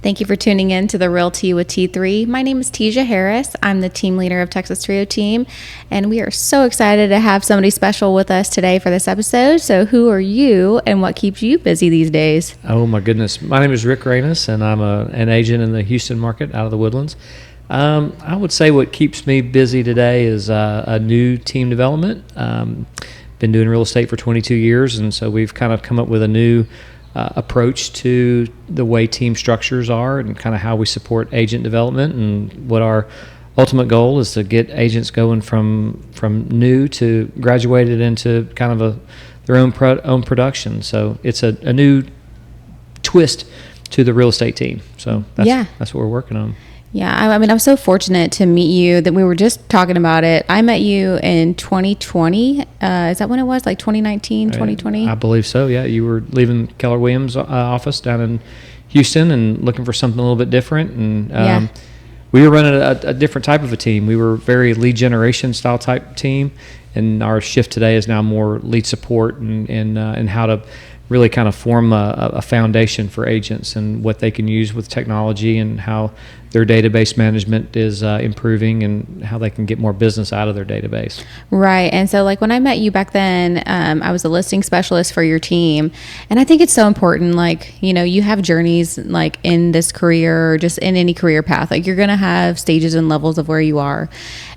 Thank you for tuning in to the Realty with T3. My name is Teja Harris. I'm the team leader of Texas Trio Team, and we are so excited to have somebody special with us today for this episode. So who are you and what keeps you busy these days? Oh my goodness. My name is Rick Raanes, and I'm an agent in the Houston market out of the Woodlands. I would say what keeps me busy today is a new team development. Been doing real estate for 22 years, and so we've kind of come up with a new approach to the way team structures are and kind of how we support agent development, and what our ultimate goal is to get agents going from new to graduated into kind of their own production. So it's a new twist to the real estate team. So that's what we're working on. Yeah, I mean, I'm so fortunate to meet you that we were just talking about it. I met you in 2020. Is that when it was? Like 2019, 2020? I believe so, yeah. You were leaving Keller Williams' office down in Houston and looking for something a little bit different. And we were running a different type of a team. We were very lead generation style type team. And our shift today is now more lead support and how to really kind of form a foundation for agents and what they can use with technology and how their database management is improving and how they can get more business out of their database. Right. And so like when I met you back then, I was a listing specialist for your team. And I think it's so important, like, you know, you have journeys like in this career or just in any career path, like you're going to have stages and levels of where you are.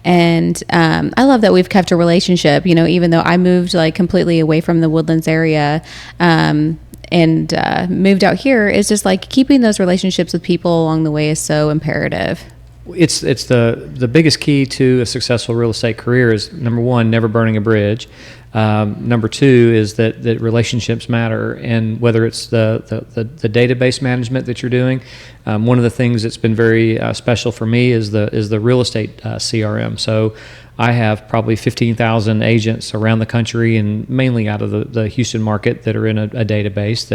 And I love that we've kept a relationship, you know, even though I moved like completely away from the Woodlands area, and moved out here. Is just like keeping those relationships with people along the way is so imperative. It's the biggest key to a successful real estate career is, number one, never burning a bridge. Number two is that relationships matter, and whether it's the database management that you're doing. One of the things that's been very special for me is the real estate CRM. So I have probably 15,000 agents around the country, and mainly out of the Houston market, that are in a database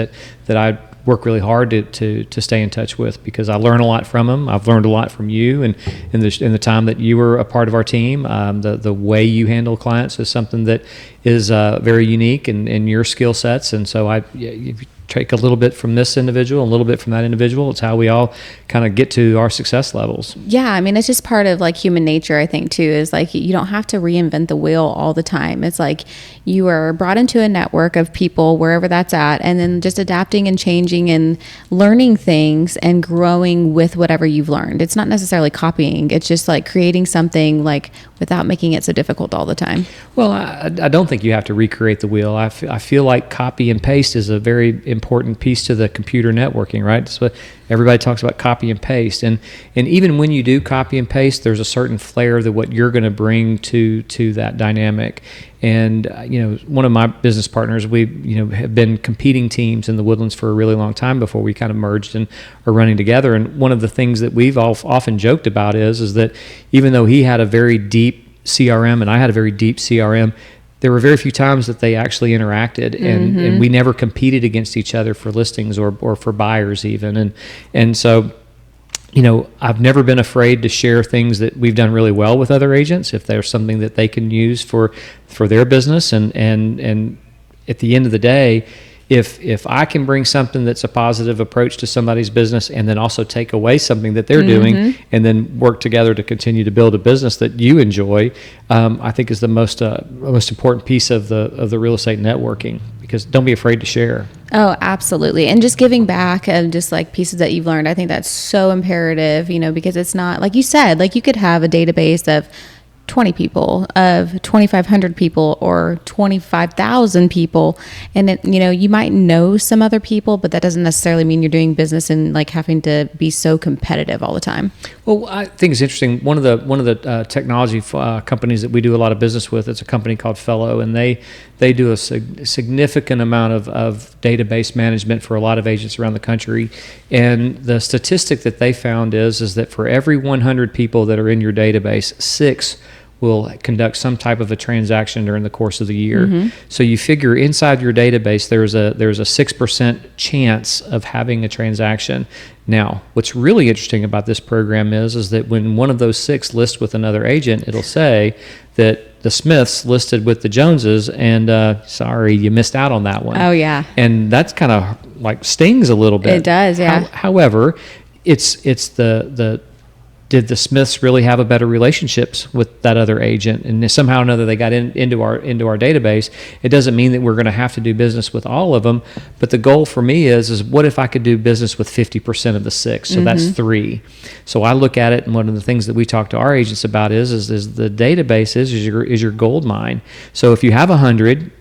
that I work really hard to stay in touch with, because I learn a lot from them. I've learned a lot from you, and in the time that you were a part of our team, the way you handle clients is something that is very unique in your skill sets. And so you take a little bit from this individual, a little bit from that individual. It's how we all kind of get to our success levels. Yeah, I mean, it's just part of like human nature, I think, too, is like you don't have to reinvent the wheel all the time. It's like you are brought into a network of people wherever that's at, and then just adapting and changing and learning things and growing with whatever you've learned. It's not necessarily copying. It's just like creating something like without making it so difficult all the time. Well, I don't think you have to recreate the wheel. I feel like copy and paste is a very important piece to the computer networking, right? So everybody talks about copy and paste, and even when you do copy and paste, there's a certain flair that what you're going to bring to that dynamic. And one of my business partners, we have been competing teams in the Woodlands for a really long time before we kind of merged and are running together. And one of the things that we've often joked about is that even though he had a very deep CRM and I had a very deep CRM, there were very few times that they actually interacted, and we never competed against each other for listings or for buyers even. And so, I've never been afraid to share things that we've done really well with other agents if there's something that they can use for their business. And at the end of the day, if I can bring something that's a positive approach to somebody's business and then also take away something that they're doing and then work together to continue to build a business that you enjoy, I think is the most important piece of the real estate networking, because don't be afraid to share. Oh, absolutely. And just giving back and just like pieces that you've learned, I think that's so imperative, because it's not, like you said, like you could have a database of 20 people, of 2,500 people, or 25,000 people, and you might know some other people, but that doesn't necessarily mean you're doing business and like having to be so competitive all the time. Well, I think it's interesting. One of the technology companies that we do a lot of business with, it's a company called Fellow, and they do a significant amount of database management for a lot of agents around the country. And the statistic that they found is that for every 100 people that are in your database, 6 will conduct some type of a transaction during the course of the year. So you figure inside your database there's a 6% chance of having a transaction. Now, what's really interesting about this program is that when one of those 6 lists with another agent, it'll say that the Smiths listed with the Joneses, and sorry, you missed out on that one. Oh yeah. And that's kind of like stings a little bit. It does, yeah. However, it's the did the Smiths really have a better relationships with that other agent, and somehow or another they got into our database. It doesn't mean that we're going to have to do business with all of them, but the goal for me is what if I could do business with 50% of the 6? So that's 3. So I look at it, and one of the things that we talk to our agents about is the database is your gold mine. So if you have 100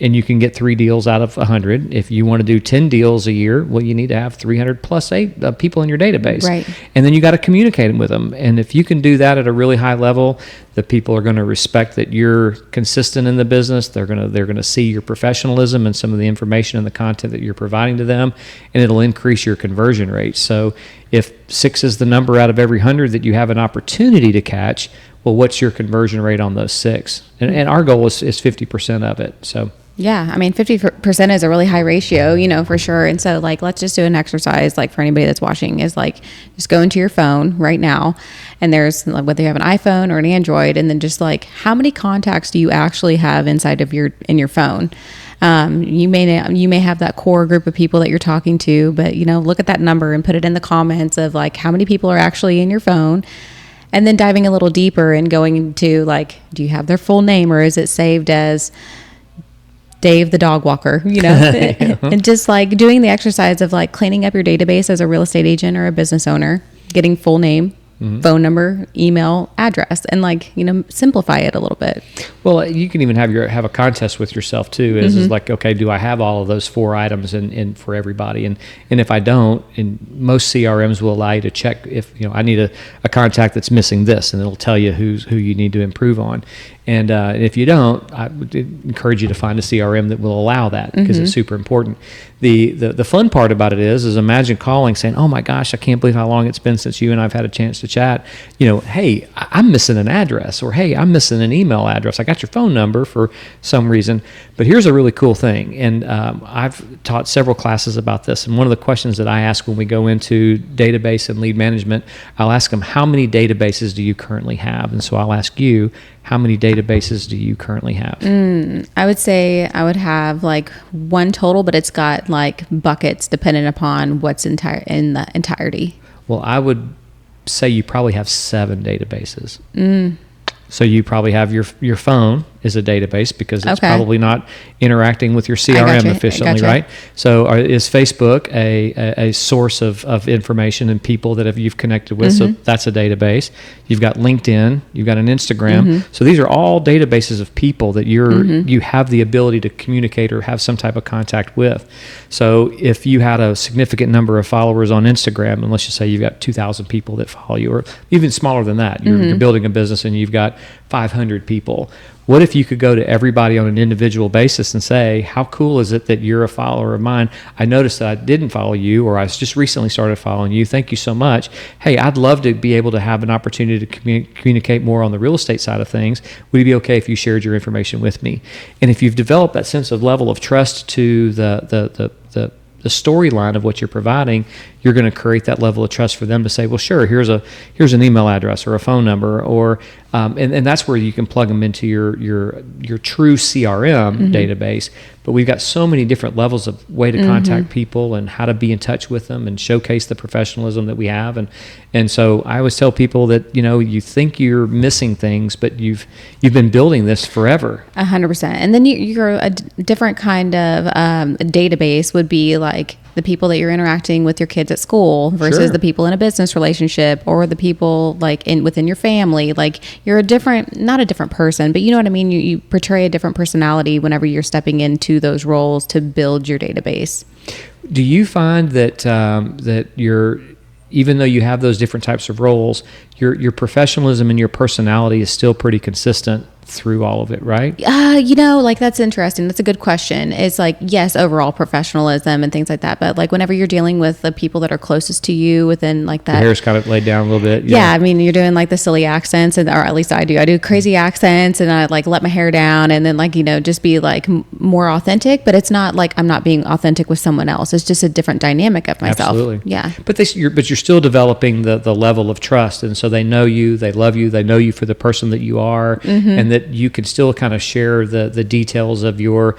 and you can get 3 deals out of 100. If you want to do 10 deals a year, well, you need to have 300 plus 8 people in your database. Right. And then you got to communicate with them. And if you can do that at a really high level, the people are going to respect that you're consistent in the business. They're going to see your professionalism and some of the information and the content that you're providing to them, and it'll increase your conversion rate. So if 6 is the number out of every 100 that you have an opportunity to catch, well, what's your conversion rate on those 6? And our goal is 50% of it. So. Yeah, I mean, 50% is a really high ratio, for sure. And so, let's just do an exercise, for anybody that's watching, is just go into your phone right now, and there's whether you have an iPhone or an Android, and then just how many contacts do you actually have inside of your phone? You may have that core group of people that you're talking to, but look at that number and put it in the comments of how many people are actually in your phone. And then diving a little deeper and going to do you have their full name, or is it saved as Dave the dog walker, and just doing the exercise of cleaning up your database as a real estate agent or a business owner, getting full name, phone number, email, address, and simplify it a little bit. Well, you can even have a contest with yourself too. Is okay, do I have all of those 4 items in for everybody? And if I don't, and most CRMs will allow you to check if I need a contact that's missing this, and it'll tell you who you need to improve on. And if you don't, I would encourage you to find a CRM that will allow that, because it's super important. The fun part about it is imagine calling saying, "Oh my gosh, I can't believe how long it's been since you and I've had a chance to chat. Hey, I'm missing an address," or "Hey, I'm missing an email address. I got your phone number for some reason, but here's a really cool thing." And I've taught several classes about this. And one of the questions that I ask when we go into database and lead management, I'll ask them, "How many databases do you currently have?" And so I'll ask you, how many databases do you currently have? I would say I would have 1 total, but it's got buckets depending upon what's in the entirety. Well, I would say you probably have 7 databases. So you probably have your phone is a database, because it's probably not interacting with your CRM efficiently, right? So is Facebook a source of information and people that you've connected with? So that's a database. You've got LinkedIn, you've got an Instagram. So these are all databases of people that you have the ability to communicate or have some type of contact with. So if you had a significant number of followers on Instagram, and let's just say you've got 2,000 people that follow you, or even smaller than that, you're building a business and you've got 500 people. What if you could go to everybody on an individual basis and say, how cool is it that you're a follower of mine? I noticed that I didn't follow you, or I just recently started following you. Thank you so much. Hey, I'd love to be able to have an opportunity to communicate more on the real estate side of things. Would it be okay if you shared your information with me? And if you've developed that sense of level of trust to the storyline of what you're providing, you're going to create that level of trust for them to say, well, sure, here's an email address or a phone number, or and that's where you can plug them into your true CRM database. But we've got so many different levels of way to contact people and how to be in touch with them and showcase the professionalism that we have. And so I always tell people that you think you're missing things, but you've been building this forever. 100%. And then you're a different kind of database would be the people that you're interacting with your kids at school versus the people in a business relationship, or the people within your family. You're not a different person, but you know what I mean? You portray a different personality whenever you're stepping into those roles to build your database. Do you find that even though you have those different types of roles, your professionalism and your personality is still pretty consistent through all of it, right? That's interesting. That's a good question. It's yes, overall professionalism and things like that. But whenever you're dealing with the people that are closest to you within that. Your hair's kind of laid down a little bit. Yeah. I mean, you're doing the silly accents, or at least I do crazy accents, and I let my hair down, and then just be more authentic, but it's not I'm not being authentic with someone else. It's just a different dynamic of myself. Absolutely. Yeah. But you're still developing the level of trust. And so they know you, they love you, they know you for the person that you are, and that you can still kind of share the details of your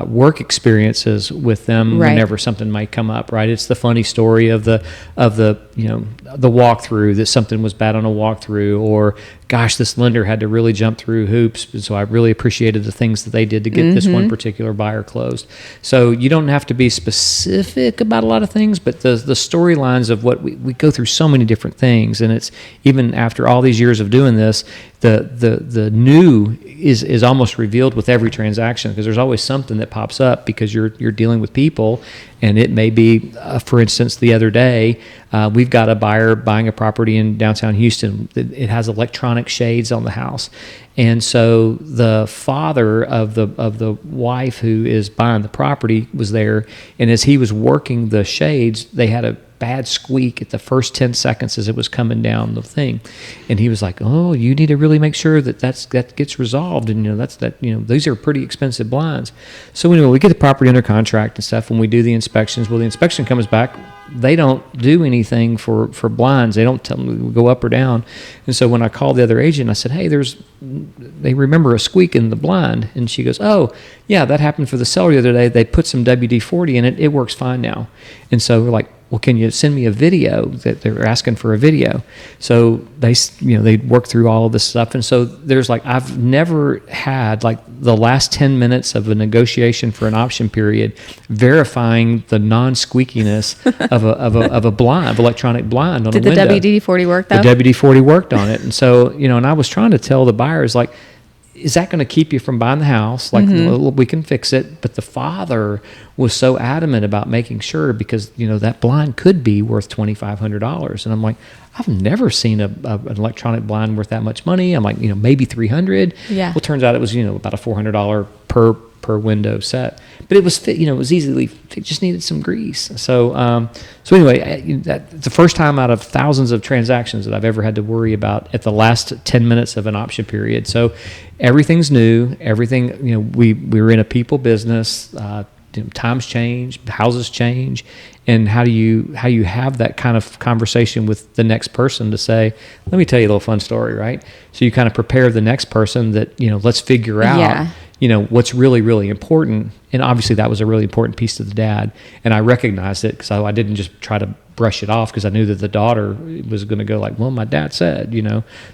work experiences with them whenever something might come up, right? It's the funny story of the the walkthrough, that something was bad on a walkthrough, or gosh, this lender had to really jump through hoops, so I really appreciated the things that they did to get this one particular buyer closed. So you don't have to be specific about a lot of things, but the storylines of what we go through so many different things, and it's even after all these years of doing this, the new is almost revealed with every transaction, because there's always something that pops up because you're dealing with people. And it may be, for instance, the other day, we've got a buyer buying a property in downtown Houston. It has electronic shades on the house. And so the father of the wife who is buying the property was there. And as he was working the shades, they had a bad squeak at the first 10 seconds as it was coming down the thing. And he was like, oh, you need to really make sure that gets resolved. And, these are pretty expensive blinds. So anyway, we get the property under contract and stuff. When we do the inspections, well, the inspection comes back, they don't do anything for blinds. They don't tell them to go up or down. And so when I called the other agent, I said, hey, they remember a squeak in the blind. And she goes, oh, yeah, that happened for the seller the other day. They put some WD-40 in it. It works fine now. And so we're like, well, can you send me a video? That they're asking for a video. So they work through all of this stuff. And so there's I've never had the last 10 minutes of a negotiation for an option period verifying the non-squeakiness of a blind, electronic blind on a window. Did the WD-40 work though? The WD-40 worked on it. And so, and I was trying to tell the buyers, is that going to keep you from buying the house? We can fix it. But the father was so adamant about making sure, because, that blind could be worth $2,500. And I'm like, I've never seen an electronic blind worth that much money. I'm like, maybe $300. Yeah. Well, turns out it was, about a $400 per window set. But it was fit, it was easily, it just needed some grease. So anyway, that's the first time out of thousands of transactions that I've ever had to worry about at the last 10 minutes of an option period. So everything's new. Everything, we were in a people business. Times change, houses change, and how do you have that kind of conversation with the next person to say, let me tell you a little fun story, right? So you kind of prepare the next person that, let's figure out, what's really, really important. And obviously that was a really important piece to the dad. And I recognized it, because I didn't just try to brush it off, because I knew that the daughter was going to go well, my dad said,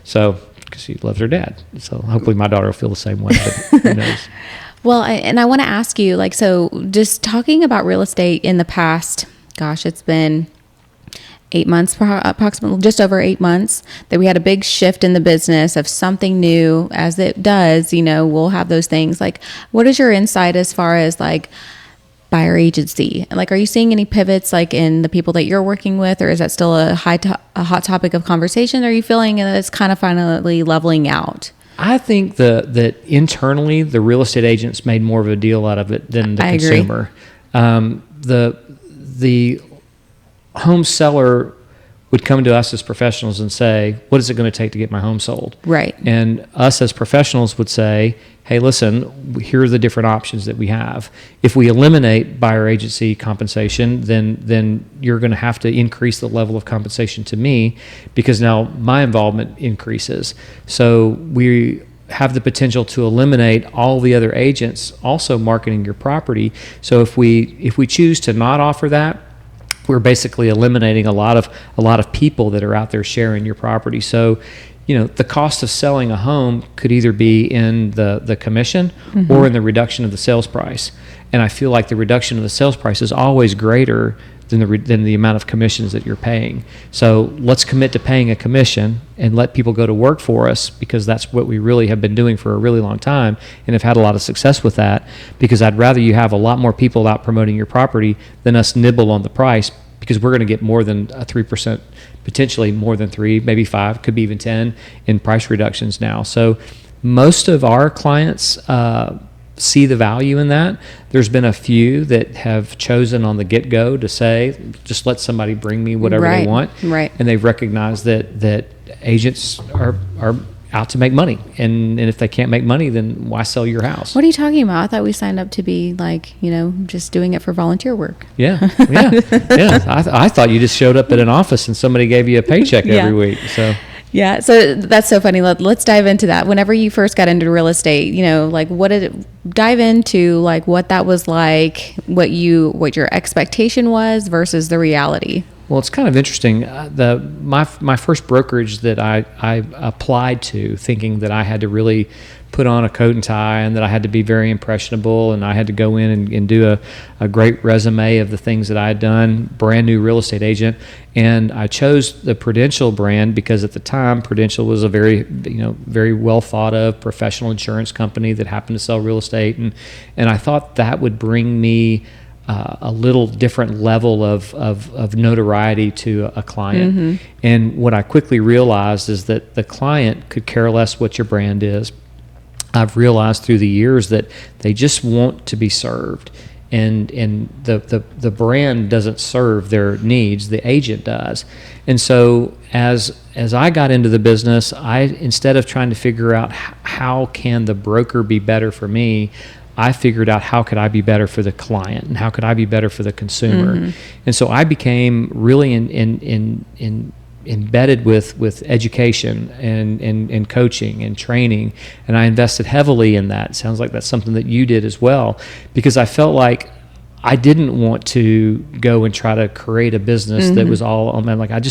so because she loves her dad. So hopefully my daughter will feel the same way, but who knows? Well, and I want to ask you, so just talking about real estate in the past, gosh, it's been 8 months, approximately just over 8 months, that we had a big shift in the business of something new. As it does, we'll have those things. What is your insight as far as buyer agency? Are you seeing any pivots in the people that you're working with, or is that still a hot topic of conversation? Or are you feeling that it's kind of finally leveling out? I think that internally the real estate agents made more of a deal out of it than the consumer. The home seller would come to us as professionals and say, what is it going to take to get my home sold? Right. And us as professionals would say, hey, listen, here are the different options that we have. If we eliminate buyer agency compensation, then you're going to have to increase the level of compensation to me, because now my involvement increases. So we have the potential to eliminate all the other agents also marketing your property. So if we choose to not offer that, we're basically eliminating a lot of people that are out there sharing your property. So, the cost of selling a home could either be in the commission or in the reduction of the sales price. And I feel like the reduction of the sales price is always greater than the amount of commissions that you're paying. So let's commit to paying a commission and let people go to work for us, because that's what we really have been doing for a really long time and have had a lot of success with that, because I'd rather you have a lot more people out promoting your property than us nibble on the price, because we're going to get more than a 3%, potentially more than 3, maybe 5, could be even 10 in price reductions now. So most of our clients see the value in that. There's been a few that have chosen on the get-go to say, just let somebody bring me whatever they want. Right. And they've recognized that agents are out to make money. And if they can't make money, then why sell your house? What are you talking about? I thought we signed up to be just doing it for volunteer work. Yeah. I thought you just showed up at an office and somebody gave you a paycheck every week. So Yeah, so that's so funny. Let's dive into that. Whenever you first got into real estate, like dive into like what that was like, what your expectation was versus the reality. Well, it's kind of interesting. My first brokerage that I applied to, thinking that I had to really put on a coat and tie and that I had to be very impressionable and I had to go in and do a great resume of the things that I had done, brand new real estate agent. And I chose the Prudential brand because at the time Prudential was a very well thought of professional insurance company that happened to sell real estate. And I thought that would bring me a little different level of notoriety to a client. Mm-hmm. And what I quickly realized is that the client could care less what your brand is. I've realized through the years that they just want to be served, and the brand doesn't serve their needs, the agent does. And so as I got into the business, instead of trying to figure out how can the broker be better for me, I figured out how could I be better for the client and how could I be better for the consumer. Mm-hmm. And so I became really embedded with education and coaching and training, and I invested heavily in that. It sounds like that's something that you did as well, because I felt like I didn't want to go and try to create a business mm-hmm. that was all on my,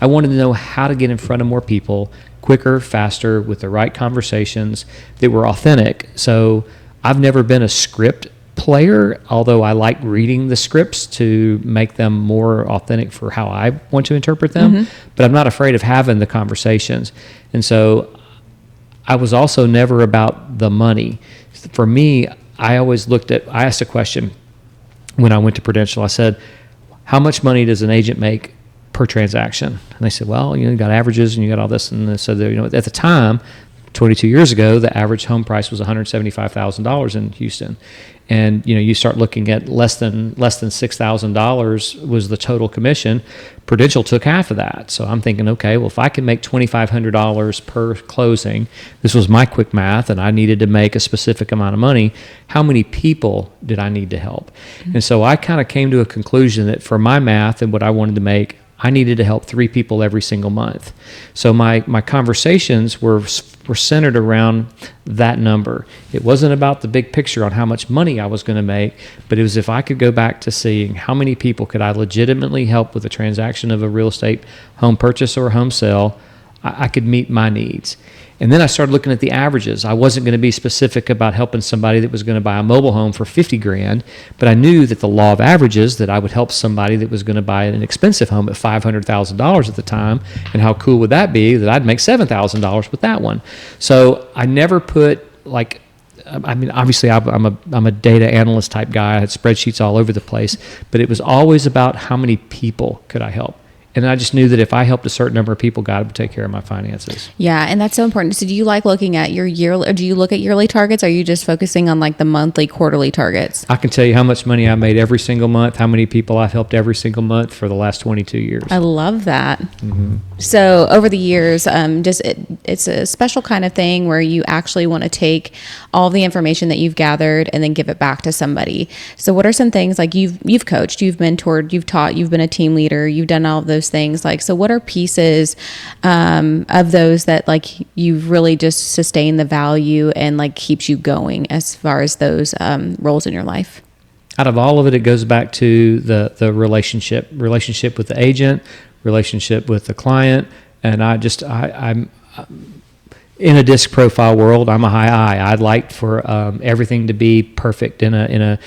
I wanted to know how to get in front of more people quicker, faster, with the right conversations that were authentic. So I've never been a script player, although I like reading the scripts to make them more authentic for how I want to interpret them, mm-hmm. but I'm not afraid of having the conversations. And so I was also never about the money. For me, I asked a question when I went to Prudential. I said, how much money does an agent make per transaction? And they said, well, you got averages and you got all this. And they said, at the time, 22 years ago, the average home price was $175,000 in Houston. And, you start looking at less than $6,000 was the total commission. Prudential took half of that. So I'm thinking, okay, well, if I can make $2,500 per closing, this was my quick math, and I needed to make a specific amount of money, how many people did I need to help? Mm-hmm. And so I kind of came to a conclusion that for my math and what I wanted to make, I needed to help 3 people every single month. So my conversations were centered around that number. It wasn't about the big picture on how much money I was going to make, but it was if I could go back to seeing how many people could I legitimately help with the transaction of a real estate home purchase or home sale, I could meet my needs. And then I started looking at the averages. I wasn't going to be specific about helping somebody that was going to buy a mobile home for $50,000, but I knew that the law of averages, that I would help somebody that was going to buy an expensive home at $500,000 at the time, and how cool would that be that I'd make $7,000 with that one. So I never put obviously I'm a data analyst type guy. I had spreadsheets all over the place, but it was always about how many people could I help. And I just knew that if I helped a certain number of people, God would take care of my finances. Yeah, and that's so important. So do you like looking at your yearly, or do you look at yearly targets? Or are you just focusing on like the monthly, quarterly targets? I can tell you how much money I made every single month, how many people I've helped every single month for the last 22 years. I love that. Mm-hmm. So over the years, it's a special kind of thing where you actually want to take all the information that you've gathered and then give it back to somebody. So what are some things, like you've coached, you've mentored, you've taught, you've been a team leader, you've done all of those things. Like, so what are pieces of those that like you've really just sustained the value and like keeps you going as far as those roles in your life? Out of all of it, it goes back to the relationship with the agent, relationship with the client. And I'm in a disc profile world, I'm a high I. I'd like for everything to be perfect in a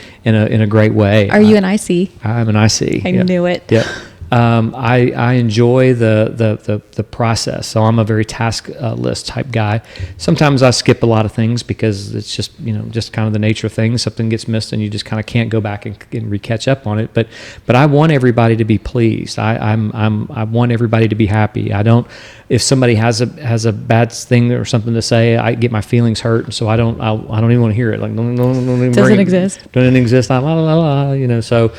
great way. Are you an IC? I'm an IC. I knew it. Yeah. I enjoy the process. So I'm a very task list type guy. Sometimes I skip a lot of things because it's just, just kind of the nature of things. Something gets missed and you just kind of can't go back and re-catch up on it. But I want everybody to be pleased. I want everybody to be happy. If somebody has a bad thing or something to say, I get my feelings hurt. And so I don't even want to hear it. Like, no, doesn't exist. Doesn't exist. La la la la. So,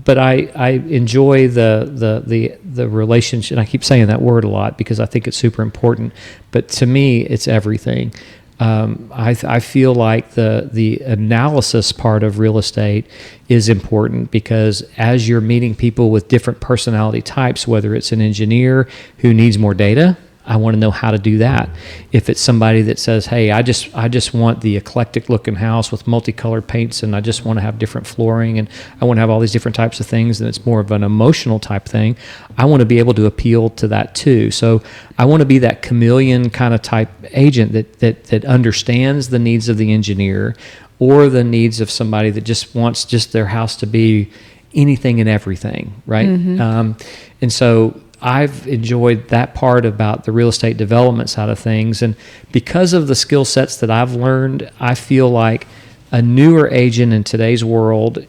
but I enjoy the relationship. And I keep saying that word a lot because I think it's super important. But to me, it's everything. I feel like the analysis part of real estate is important because as you're meeting people with different personality types, whether it's an engineer who needs more data, I want to know how to do that. If it's somebody that says, hey, I just want the eclectic looking house with multicolored paints, and I just want to have different flooring, and I want to have all these different types of things, and it's more of an emotional type thing, I want to be able to appeal to that too. So I want to be that chameleon kind of type agent that understands the needs of the engineer or the needs of somebody that just wants just their house to be anything and everything, right? And so I've enjoyed that part about the real estate development side of things. And because of the skill sets that I've learned, I feel like a newer agent in today's world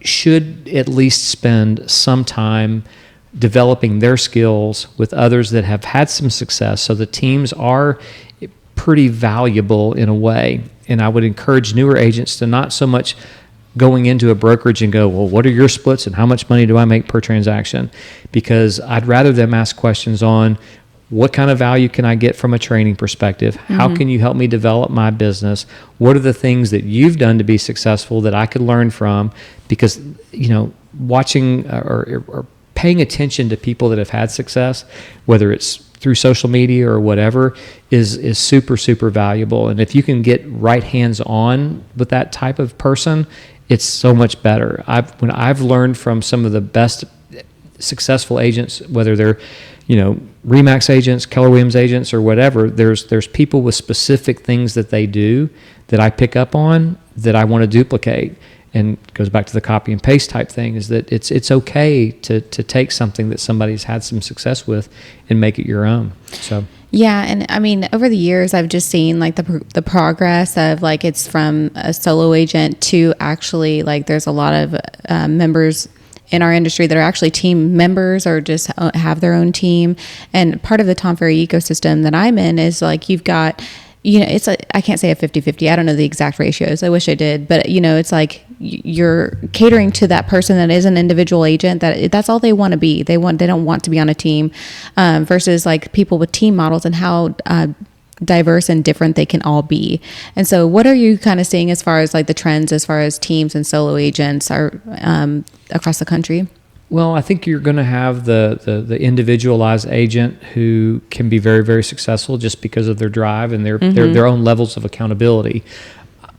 should at least spend some time developing their skills with others that have had some success. So the teams are pretty valuable in a way. And I would encourage newer agents to not so much going into a brokerage and go, well, what are your splits and how much money do I make per transaction? Because I'd rather them ask questions on what kind of value can I get from a training perspective? How can you help me develop my business? What are the things that you've done to be successful that I could learn from? Because, watching or paying attention to people that have had success, whether it's through social media or whatever, is super, super valuable. And if you can get right hands-on with that type of person, it's so much better. When I've learned from some of the best successful agents, whether they're, Remax agents, Keller Williams agents, or whatever, there's people with specific things that they do that I pick up on that I want to duplicate. And it goes back to the copy and paste type thing, is that it's okay to take something that somebody's had some success with and make it your own. So yeah, and I mean, over the years, I've just seen like the progress of like it's from a solo agent to actually like there's a lot of members in our industry that are actually team members or just have their own team. And part of the Tom Ferry ecosystem that I'm in is like you've got, it's I can't say a 50-50. I don't know the exact ratios. I wish I did. But, it's like you're catering to that person that is an individual agent, that's all they want to be. They don't want to be on a team versus like people with team models and how diverse and different they can all be. And so what are you kind of seeing as far as like the trends as far as teams and solo agents are across the country? Well, I think you're going to have the individualized agent who can be very, very successful just because of their drive and their own levels of accountability.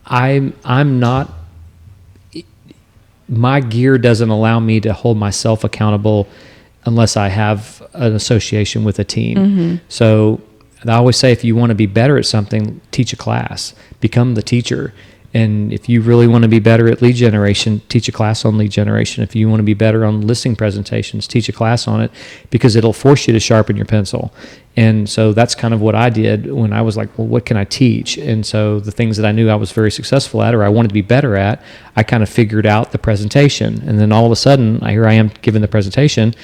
I'm not, my gear doesn't allow me to hold myself accountable unless I have an association with a team. So I always say, if you want to be better at something, teach a class, become the teacher. And if you really want to be better at lead generation, teach a class on lead generation. If you want to be better on listing presentations, teach a class on it, because it'll force you to sharpen your pencil. And so that's kind of what I did when I was like, well, what can I teach? And so the things that I knew I was very successful at or I wanted to be better at, I kind of figured out the presentation. And then all of a sudden, here I am giving the presentation.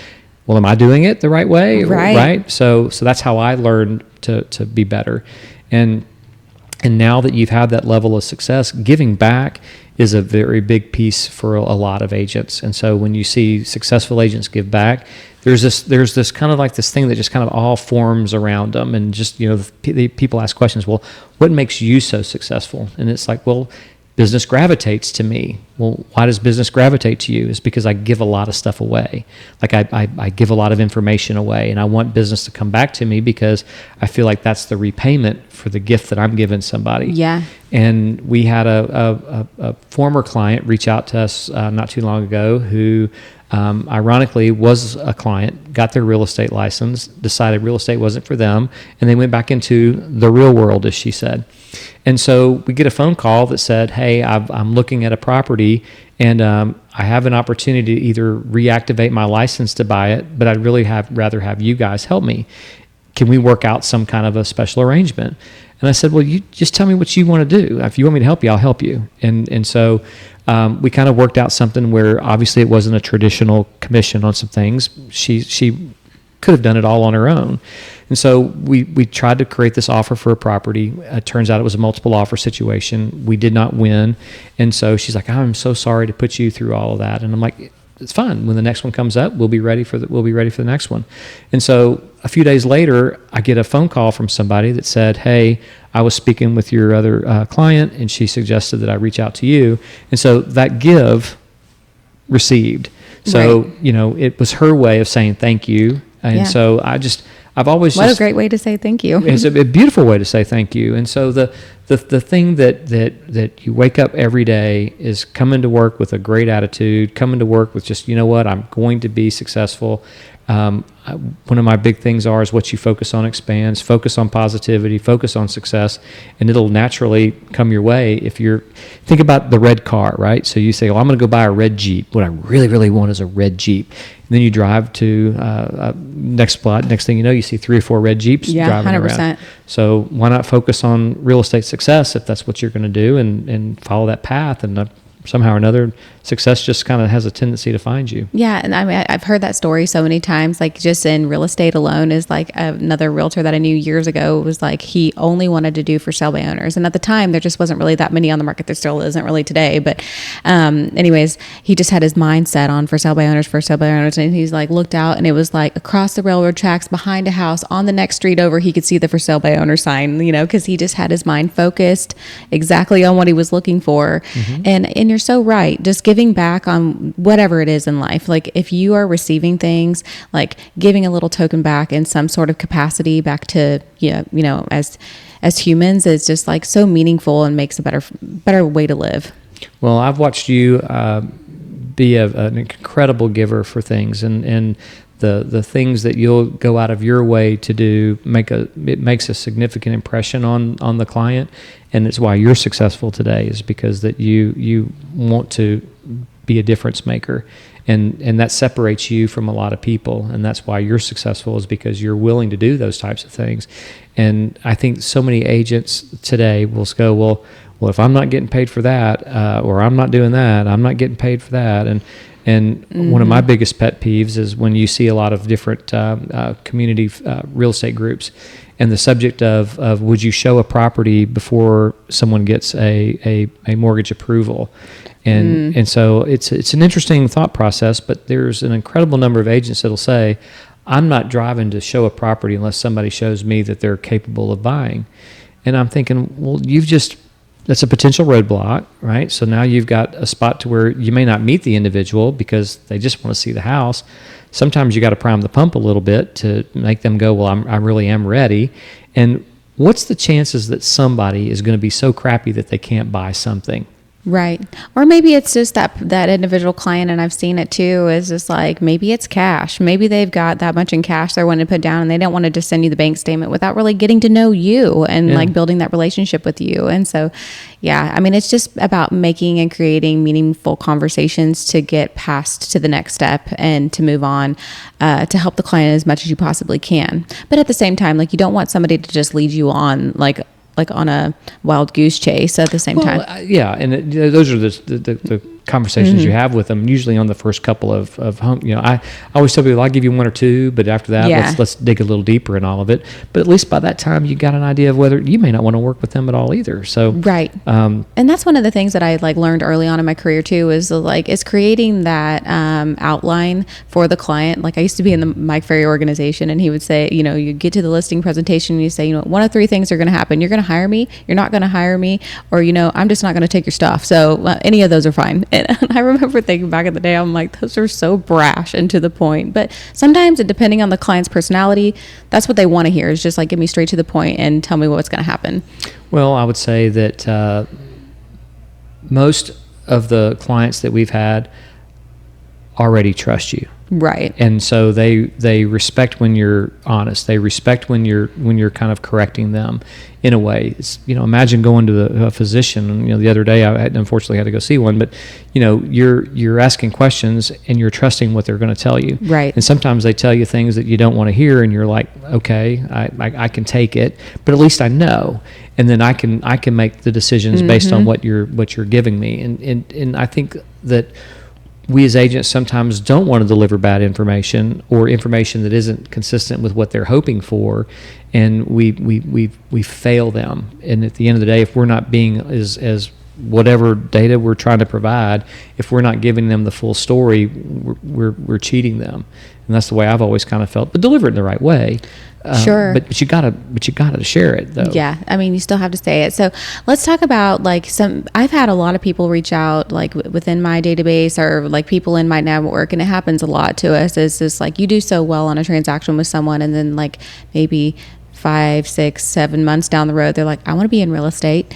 Well, am I doing it the right way? Right. So that's how I learned to be better. And now that you've had that level of success, giving back is a very big piece for a lot of agents. And so when you see successful agents give back, there's this kind of like this thing that just kind of all forms around them. And just, the people ask questions, well, what makes you so successful? And it's like, well, business gravitates to me. Well, why does business gravitate to you? It's because I give a lot of stuff away. Like I give a lot of information away, and I want business to come back to me because I feel like that's the repayment for the gift that I'm giving somebody. Yeah. And we had a former client reach out to us not too long ago who ironically was a client, got their real estate license, decided real estate wasn't for them, and they went back into the real world, as she said. And so we get a phone call that said, hey, I'm looking at a property, and I have an opportunity to either reactivate my license to buy it, but I'd really rather have you guys help me. Can we work out some kind of a special arrangement? And I said, well, you just tell me what you want to do. If you want me to help you, I'll help you. And so we kind of worked out something where obviously it wasn't a traditional commission on some things. She could have done it all on her own. And so we tried to create this offer for a property. It turns out it was a multiple offer situation. We did not win. And so she's like, I'm so sorry to put you through all of that. And I'm like, it's fine. When the next one comes up, we'll be ready for the next one. And so a few days later, I get a phone call from somebody that said, hey, I was speaking with your other client, and she suggested that I reach out to you. And so that give received. So, right. It was her way of saying thank you. And so I I've always What a great way to say thank you. It's a beautiful way to say thank you. And so the thing that you wake up every day is coming to work with a great attitude, coming to work with just, you know what, I'm going to be successful. One of my big things is what you focus on expands. Focus on positivity, focus on success, and it'll naturally come your way. Think about the red car, right? So you say, I'm going to go buy a red Jeep. What I really, really want is a red Jeep. And then you drive to next spot. Next thing you know, you see 3 or 4 red Jeeps driving 100%. Around. So why not focus on real estate success if that's what you're going to do, and follow that path, and somehow or another, success just kind of has a tendency to find you. Yeah, and I mean, I've heard that story so many times. Like, just in real estate alone, is like another realtor that I knew years ago was like, he only wanted to do for sale by owners, and at the time there just wasn't really that many on the market. There still isn't really today, but anyways, he just had his mind set on for sale by owners, and he's like looked out, and it was like across the railroad tracks, behind a house, on the next street over, he could see the for sale by owner sign, because he just had his mind focused exactly on what he was looking for. Mm-hmm. And you're so right, just giving back on whatever it is in life. Like, if you are receiving things, like giving a little token back in some sort of capacity back to as humans, is just like so meaningful and makes a better way to live. Well, I've watched you be an incredible giver for things, and the things that you'll go out of your way to do makes a significant impression on the client, and it's why you're successful today, is because that you want to be a difference maker, and that separates you from a lot of people, and that's why you're successful, is because you're willing to do those types of things. And I think so many agents today will go, well, if I'm not getting paid for that, or I'm not doing that, I'm not getting paid for that, and mm-hmm. One of my biggest pet peeves is when you see a lot of different community real estate groups, and the subject of would you show a property before someone gets a mortgage approval, and so it's an interesting thought process. But there's an incredible number of agents that'll say, I'm not driving to show a property unless somebody shows me that they're capable of buying. And I'm thinking, well, that's a potential roadblock, right? So now you've got a spot to where you may not meet the individual because they just want to see the house. Sometimes you got to prime the pump a little bit to make them go, well, I really am ready. And what's the chances that somebody is going to be so crappy that they can't buy something? Right. Or maybe it's just that individual client, and I've seen it too, is just like, maybe it's cash. Maybe they've got that much in cash they're wanting to put down, and they don't want to just send you the bank statement without really getting to know you and like building that relationship with you. And so, yeah, I mean, it's just about making and creating meaningful conversations to get past to the next step and to move on, to help the client as much as you possibly can. But at the same time, like, you don't want somebody to just lead you on like on a wild goose chase at the same time. Yeah, and those are the conversations you have with them, usually on the first couple of home. I always tell people, I'll give you 1 or 2, but after that, let's dig a little deeper in all of it. But at least by that time, you got an idea of whether you may not want to work with them at all either. So right, and that's one of the things that I learned early on in my career too, is creating that outline for the client. Like, I used to be in the Mike Ferry organization, and he would say, you get to the listing presentation, and you say, 1 of 3 things are going to happen. You're going to hire me, you're not going to hire me, or I'm just not going to take your stuff. So any of those are fine. And I remember thinking back in the day, I'm like, those are so brash and to the point. But sometimes, depending on the client's personality, that's what they want to hear, is just like, give me straight to the point and tell me what's going to happen. Well, I would say that most of the clients that we've had already trust you. Right. And so they respect when you're honest. They respect when you're kind of correcting them in a way. It's, imagine going to a physician. The other day I unfortunately had to go see one, but you're asking questions and you're trusting what they're going to tell you. Right. And sometimes they tell you things that you don't want to hear, and you're like, okay, I can take it, but at least I know, and then I can make the decisions based on what you're giving me. And I think that we as agents sometimes don't want to deliver bad information, or information that isn't consistent with what they're hoping for, and we fail them. And at the end of the day, if we're not being as whatever data we're trying to provide, if we're not giving them the full story, we're cheating them. And that's the way I've always kind of felt, but deliver it in the right way. Sure. But you gotta share it though. Yeah. I mean, you still have to say it. So let's talk about like I've had a lot of people reach out like within my database or like people in my network, and it happens a lot to us. Is just like you do so well on a transaction with someone, and then like maybe 5, 6, 7 months down the road, they're like, I want to be in real estate.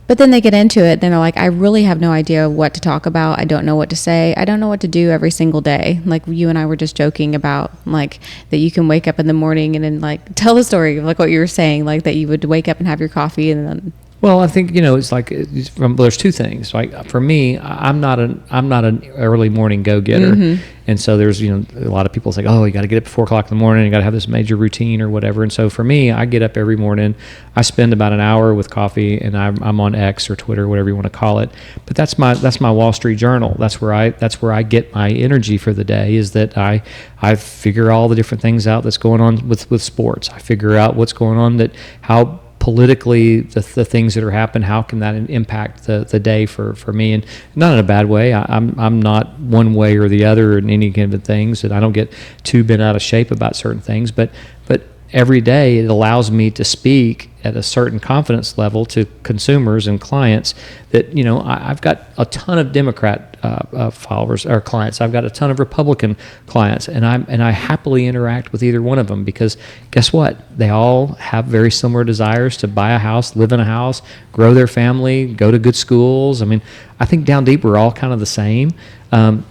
But then they get into it, then they're like, I really have no idea what to talk about. I don't know what to say. I don't know what to do every single day. Like you and I were just joking about like that you can wake up in the morning and then like tell the story of like what you were saying, like that you would wake up and have your coffee and then. Well, I think, it's like there's two things. Like for me, I'm not an early morning go-getter. And so there's, a lot of people say, oh, you got to get up at 4 o'clock in the morning. You got to have this major routine or whatever. And so for me, I get up every morning. I spend about an hour with coffee, and I'm on X or Twitter, whatever you want to call it. But that's my Wall Street Journal. That's where I get my energy for the day. Is that I figure all the different things out that's going on with sports. I figure out what's going on, how politically the things that are happening, how can that impact the day for me, and not in a bad way. I'm not one way or the other in any kind of things, and I don't get too bent out of shape about certain things, but every day it allows me to speak at a certain confidence level to consumers and clients that, I've got a ton of Democrat followers or clients. I've got a ton of Republican clients, and I happily interact with either one of them because guess what? They all have very similar desires to buy a house, live in a house, grow their family, go to good schools. I mean, I think down deep we're all kind of the same.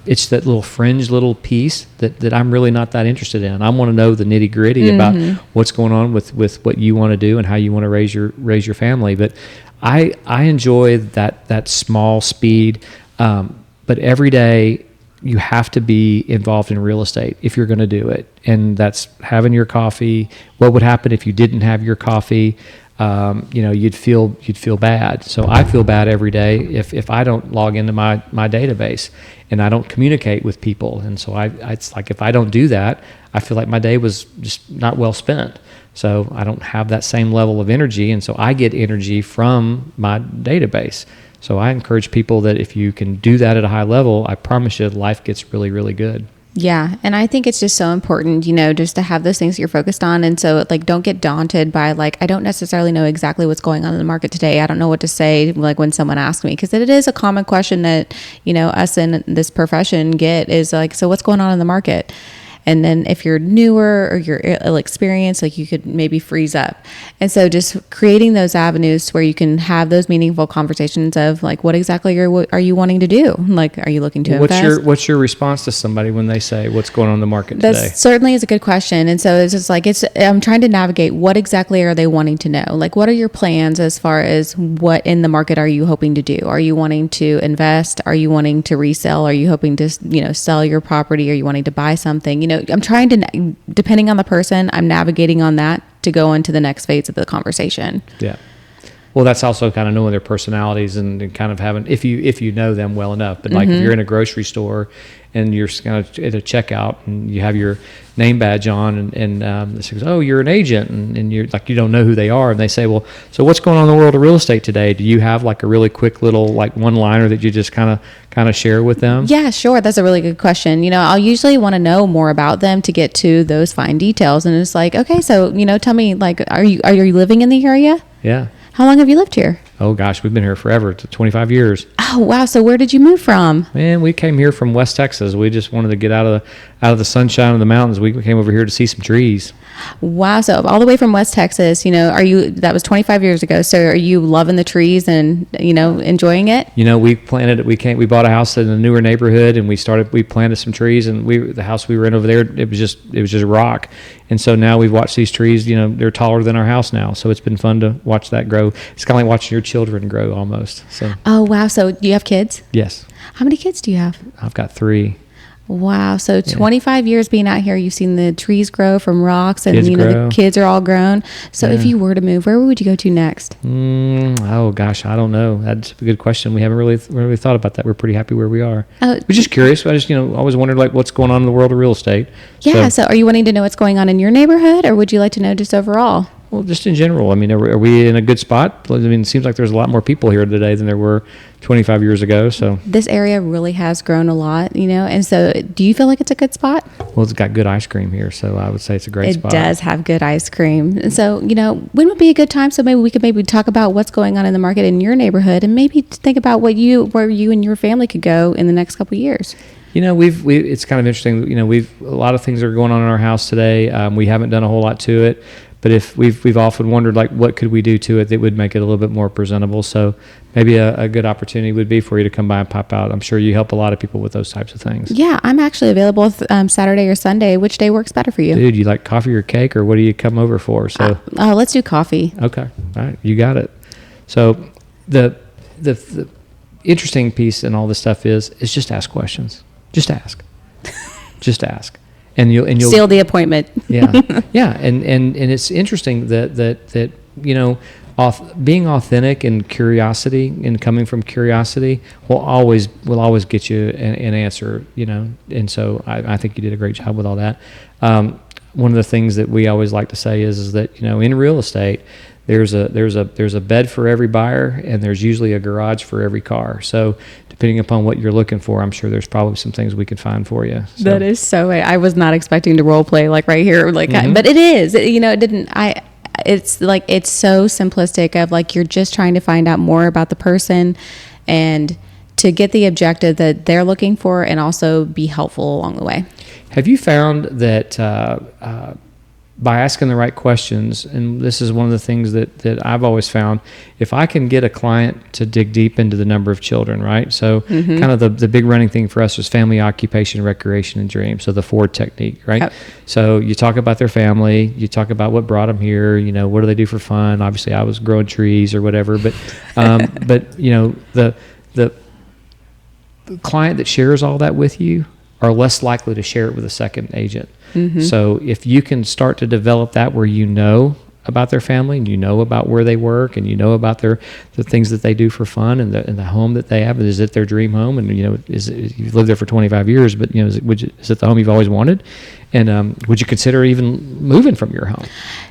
It's that little fringe little piece that I'm really not that interested in. I want to know the nitty gritty about what's going on with what you want to do and how you want to raise your family. But I enjoy that small speed. But every day you have to be involved in real estate if you're going to do it. And that's having your coffee. What would happen if you didn't have your coffee? You'd feel bad. So I feel bad every day if I don't log into my database and I don't communicate with people. And so it's like if I don't do that, I feel like my day was just not well spent. So I don't have that same level of energy, and so I get energy from my database. So I encourage people that if you can do that at a high level, I promise you life gets really, really good. Yeah. And I think it's just so important, just to have those things you're focused on. And so like, don't get daunted by like, I don't necessarily know exactly what's going on in the market today. I don't know what to say. Like when someone asks me, because it is a common question that, us in this profession get is like, so what's going on in the market? And then if you're newer or you're ill-experienced, like you could maybe freeze up. And so just creating those avenues where you can have those meaningful conversations of like, what exactly are you wanting to do? Like, are you looking to invest? What's your response to somebody when they say what's going on in the market today? That certainly is a good question. And so it's just like, I'm trying to navigate what exactly are they wanting to know? Like, what are your plans as far as what in the market are you hoping to do? Are you wanting to invest? Are you wanting to resell? Are you hoping to, sell your property? Are you wanting to buy something? I'm trying to, depending on the person, I'm navigating on that to go into the next phase of the conversation. Yeah. Well, that's also kind of knowing their personalities and kind of having, if you know them well enough. But like if you're in a grocery store and you're kind of at a checkout and you have your name badge on and they say, oh, you're an agent, and you're like, you don't know who they are, and they say, well, so what's going on in the world of real estate today? Do you have like a really quick little like one-liner that you just kind of share with them? Yeah, sure. That's a really good question. I'll usually want to know more about them to get to those fine details, and it's like, okay, so tell me, like, are you living in the area? Yeah. How long have you lived here? Oh gosh, we've been here forever, 25 years. Oh wow! So where did you move from? Man, we came here from West Texas. We just wanted to get out of the sunshine of the mountains. We came over here to see some trees. Wow! So all the way from West Texas. That was 25 years ago. So are you loving the trees and enjoying it? We planted it. We bought a house in a newer neighborhood, and we planted some trees. And the house we were in over there, it was just rock. And so now we've watched these trees. They're taller than our house now. So it's been fun to watch that grow. It's kind of like watching your children grow almost. So. Oh wow! So do you have kids? Yes. How many kids do you have? I've got 3. Wow. So 25 years being out here, you've seen the trees grow from rocks and, grow. the kids are all grown. So if you were to move, where would you go to next? Oh gosh, I don't know. That's a good question. We haven't really thought about that. We're pretty happy where we are. We're just curious. I just, always wondered like what's going on in the world of real estate. Yeah. So are you wanting to know what's going on in your neighborhood, or would you like to know just overall? Well, just in general. I mean, are we in a good spot? I mean, it seems like there's a lot more people here today than there were 25 years ago. So this area really has grown a lot, and so do you feel like it's a good spot? Well, it's got good ice cream here, so I would say it's a great spot. It does have good ice cream. And so, when would be a good time? So maybe we could talk about what's going on in the market in your neighborhood, and maybe think about where you and your family could go in the next couple of years. It's kind of interesting. A lot of things are going on in our house today. We haven't done a whole lot to it, but if we've often wondered, like, what could we do to it that would make it a little bit more presentable. So maybe a good opportunity would be for you to come by and pop out. I'm sure you help a lot of people with those types of things. Yeah, I'm actually available Saturday or Sunday. Which day works better for you? Dude, you like coffee or cake, or what do you come over for? So let's do coffee. Okay, all right, you got it. So the interesting piece in all this stuff is just ask questions. Just ask. Just ask. And you'll seal the appointment. Yeah. Yeah. And it's interesting that being authentic and curiosity and coming from curiosity will always get you an answer, and so I think you did a great job with all that. One of the things that we always like to say is that, in real estate, there's a bed for every buyer, and there's usually a garage for every car. So depending upon what you're looking for, I'm sure there's probably some things we can find for you. So. That is so. I was not expecting to role play like right here, but it is. It didn't. It's like it's so simplistic of like you're just trying to find out more about the person, and to get the objective that they're looking for, and also be helpful along the way. Have you found that by asking the right questions, and this is one of the things that I've always found, if I can get a client to dig deep into the number of children, right? So kind of the big running thing for us is family, occupation, recreation, and dream. So the 4 technique, right? Yep. So you talk about their family, you talk about what brought them here, what do they do for fun? Obviously I was growing trees or whatever, but the client that shares all that with you are less likely to share it with a second agent. So if you can start to develop that where about their family, and about where they work, and about the things that they do for fun, and the home that they have, is it their dream home? And you've lived there for 25 years, but is it the home you've always wanted? And would you consider even moving from your home?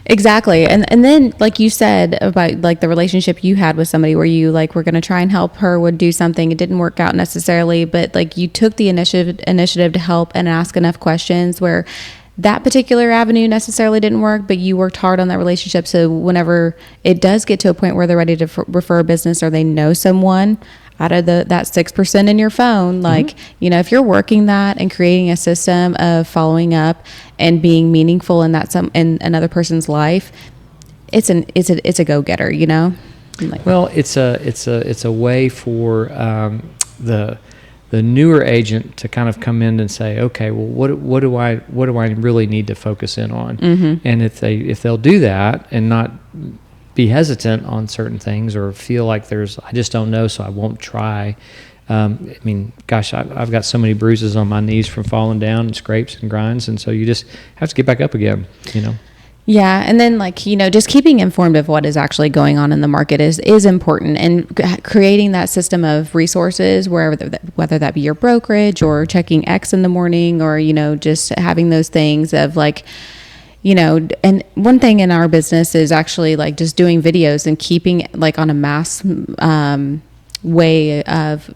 Exactly. And then, like you said about like the relationship you had with somebody where you like were going to try and help her, would do something, it didn't work out necessarily, but like you took the initiative to help and ask enough questions where that particular avenue necessarily didn't work, but you worked hard on that relationship. So whenever it does get to a point where they're ready to refer a business, or they know someone out of that 6% in your phone, like, if you're working that and creating a system of following up and being meaningful in in another person's life, it's a go-getter, Like, well, it's a way for the newer agent to kind of come in and say, okay, well, what do I really need to focus in on? And if they'll do that and not be hesitant on certain things, or feel like I just don't know, so I won't try. Gosh, I've got so many bruises on my knees from falling down and scrapes and grinds, and so you just have to get back up again, Yeah, and then just keeping informed of what is actually going on in the market is important, and creating that system of resources whether that be your brokerage or checking X in the morning, or just having those things of like, and one thing in our business is actually like just doing videos and keeping like on a mass way of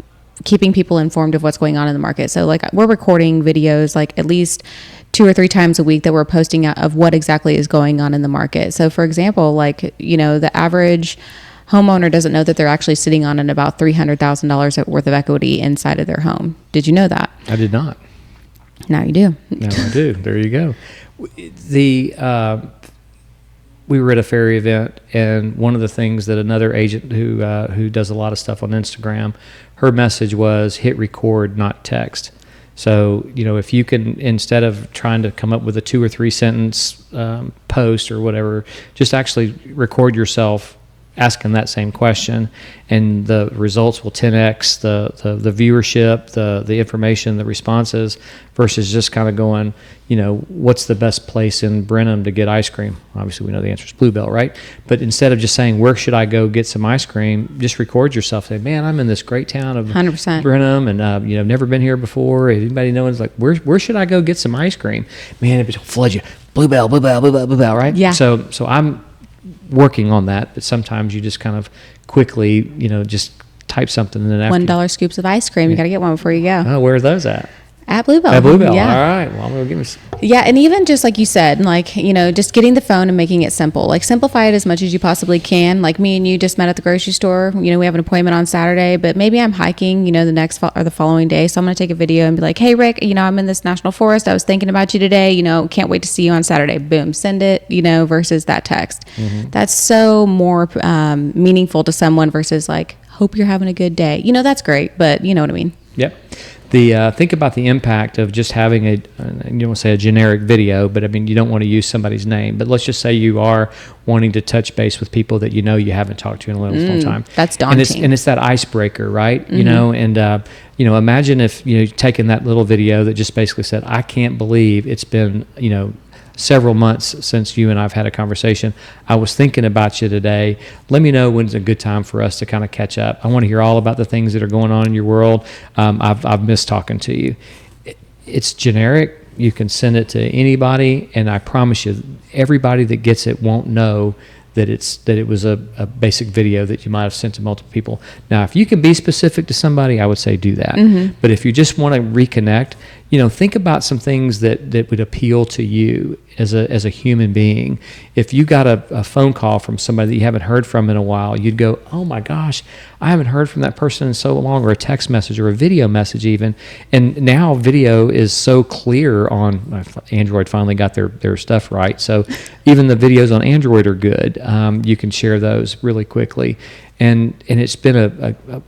keeping people informed of what's going on in the market. So like we're recording videos like at least 2 or 3 times a week that we're posting out of what exactly is going on in the market. So for example, like, the average homeowner doesn't know that they're actually sitting on about $300,000 worth of equity inside of their home. Did you know that? I did not. Now you do. Now I do. There you go. We were at a ferry event, and one of the things that another agent who does a lot of stuff on Instagram, her message was hit record, not text. So, if you can, instead of trying to come up with a 2 or 3 sentence post or whatever, just actually record yourself asking that same question, and the results will 10x the viewership, the information, the responses, versus just kind of going, what's the best place in Brenham to get ice cream? Obviously we know the answer is Bluebell, right? But instead of just saying, where should I go get some ice cream, just record yourself. Say, man, I'm in this great town of 100%. Brenham, and I've never been here before. Anybody knows, like, where should I go get some ice cream? Man, it will flood you. Bluebell, right? Yeah. So I'm working on that, but sometimes you just kind of quickly, just type something and then after $1 scoops of ice cream. You got to get one before you go. Oh, where are those at? At Bluebell. At Bluebell. Yeah. All right. Well, I'm going to give me. Yeah, and even just like you said, like, just getting the phone and making it simple. Like, simplify it as much as you possibly can. Like, me and you just met at the grocery store. We have an appointment on Saturday, but maybe I'm hiking, the next or the following day. So I'm going to take a video and be like, hey, Rick, I'm in this national forest. I was thinking about you today. Can't wait to see you on Saturday. Boom, send it, versus that text. Mm-hmm. That's so more meaningful to someone versus like, hope you're having a good day. That's great, but you know what I mean? Yep. Think about the impact of just having you don't want to say a generic video, but I mean, you don't want to use somebody's name, but let's just say you are wanting to touch base with people that you haven't talked to in a long time. That's daunting. And it's that icebreaker, right? Mm-hmm. Imagine if, taking that little video that just basically said, I can't believe it's been, several months since you and I've had a conversation. I was thinking about you today. Let me know when's a good time for us to kind of catch up. I want to hear all about the things that are going on in your world. I've missed talking to you. It's generic. You can send it to anybody, and I promise you, everybody that gets it won't know that it was a basic video that you might have sent to multiple people. Now, if you can be specific to somebody, I would say do that. Mm-hmm. But if you just want to reconnect, think about some things that would appeal to you as a human being. If you got a phone call from somebody that you haven't heard from in a while, you'd go, oh my gosh, I haven't heard from that person in so long, or a text message or a video message even. And now video is so clear on Android. Finally got their stuff right. So even the videos on Android are good. You can share those really quickly. And it's been a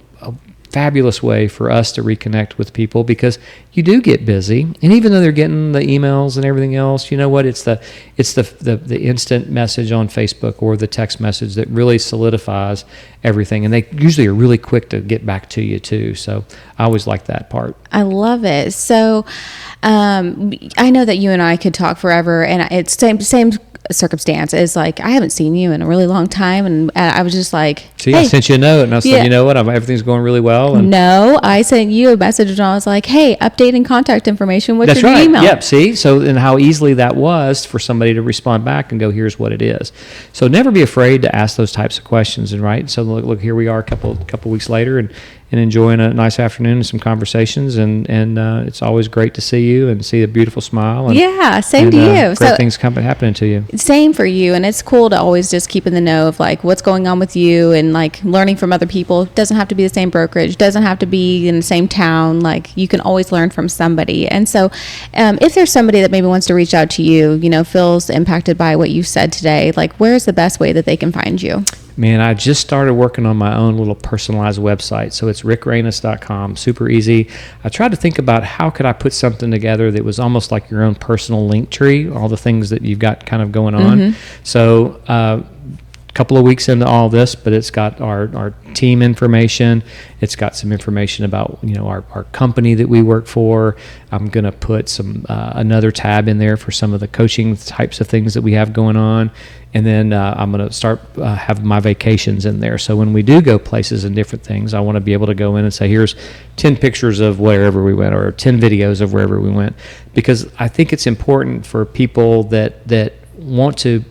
fabulous way for us to reconnect with people, because you do get busy, and even though they're getting the emails and everything else, you know what? It's the instant message on Facebook or the text message that really solidifies everything, and they usually are really quick to get back to you too. So I always like that part. I love it. So I know that you and I could talk forever, and it's same circumstance is like, I haven't seen you in a really long time, and I was just like, see, hey. I sent you a note and I said, you know what, everything's going really well. And no, I sent you a message and I was like, hey, updating contact information, what's your email? Yep. See, so and how easily that was for somebody to respond back and go, here's what it is. So never be afraid to ask those types of questions. And right, so look, here we are a couple weeks later, and enjoying a nice afternoon and some conversations, and it's always great to see you and see a beautiful smile. And, same to you. Great things happening to you. Same for you, and it's cool to always just keep in the know of like what's going on with you, and like learning from other people. It doesn't have to be the same brokerage, doesn't have to be in the same town. Like, you can always learn from somebody. And so if there's somebody that maybe wants to reach out to you, feels impacted by what you said today, like, where's the best way that they can find you? Man, I just started working on my own little personalized website. So it's rickraanes.com, super easy. I tried to think about how could I put something together that was almost like your own personal link tree, all the things that you've got kind of going on. Mm-hmm. So couple of weeks into all this, but it's got our team information. It's got some information about our company that we work for. I'm going to put some another tab in there for some of the coaching types of things that we have going on, and then I'm going to start having my vacations in there. So when we do go places and different things, I want to be able to go in and say, here's 10 pictures of wherever we went, or 10 videos of wherever we went, because I think it's important for people that want to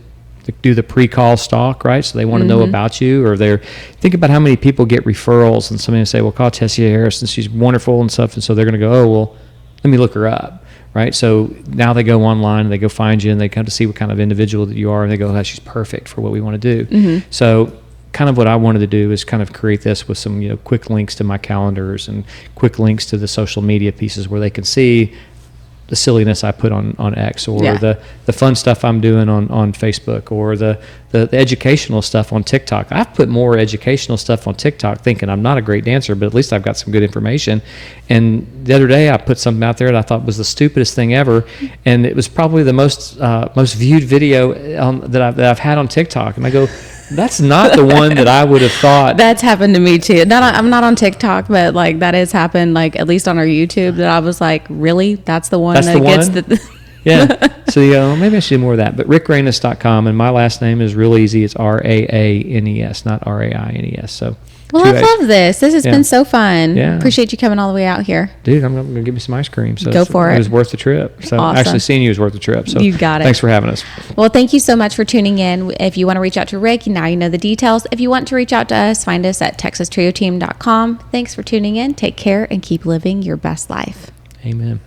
do the pre-call stalk, right? So they want to know about you, or think about how many people get referrals, and somebody will say, well, call Tessia Harrison, she's wonderful and stuff. And so they're going to go, oh, well, let me look her up, right? So now they go online and they go find you, and they come to see what kind of individual that you are, and they go, oh, she's perfect for what we want to do. Mm-hmm. So kind of what I wanted to do is kind of create this with some, quick links to my calendars and quick links to the social media pieces where they can see the silliness I put on X, or the fun stuff I'm doing on Facebook, or the educational stuff on TikTok. I've put more educational stuff on TikTok thinking I'm not a great dancer, but at least I've got some good information. And the other day I put something out there that I thought was the stupidest thing ever, and it was probably the most viewed video that I've had on TikTok. And I go, that's not the one that I would have thought. That's happened to me too. I'm not on TikTok, but like that has happened, like at least on our YouTube, that I was like, really? That's the one that gets the Yeah. So maybe I should do more of that. But rickraanes.com, and my last name is real easy. It's Raanes, not Raines. So. Well, I love this. This has been so fun. Yeah. Appreciate you coming all the way out here. Dude, I'm going to give you some ice cream. So Go for it. It was worth the trip. So Awesome. Actually seeing you was worth the trip. So you got it. Thanks for having us. Well, thank you so much for tuning in. If you want to reach out to Rick, now you know the details. If you want to reach out to us, find us at texastrioteam.com. Thanks for tuning in. Take care and keep living your best life. Amen.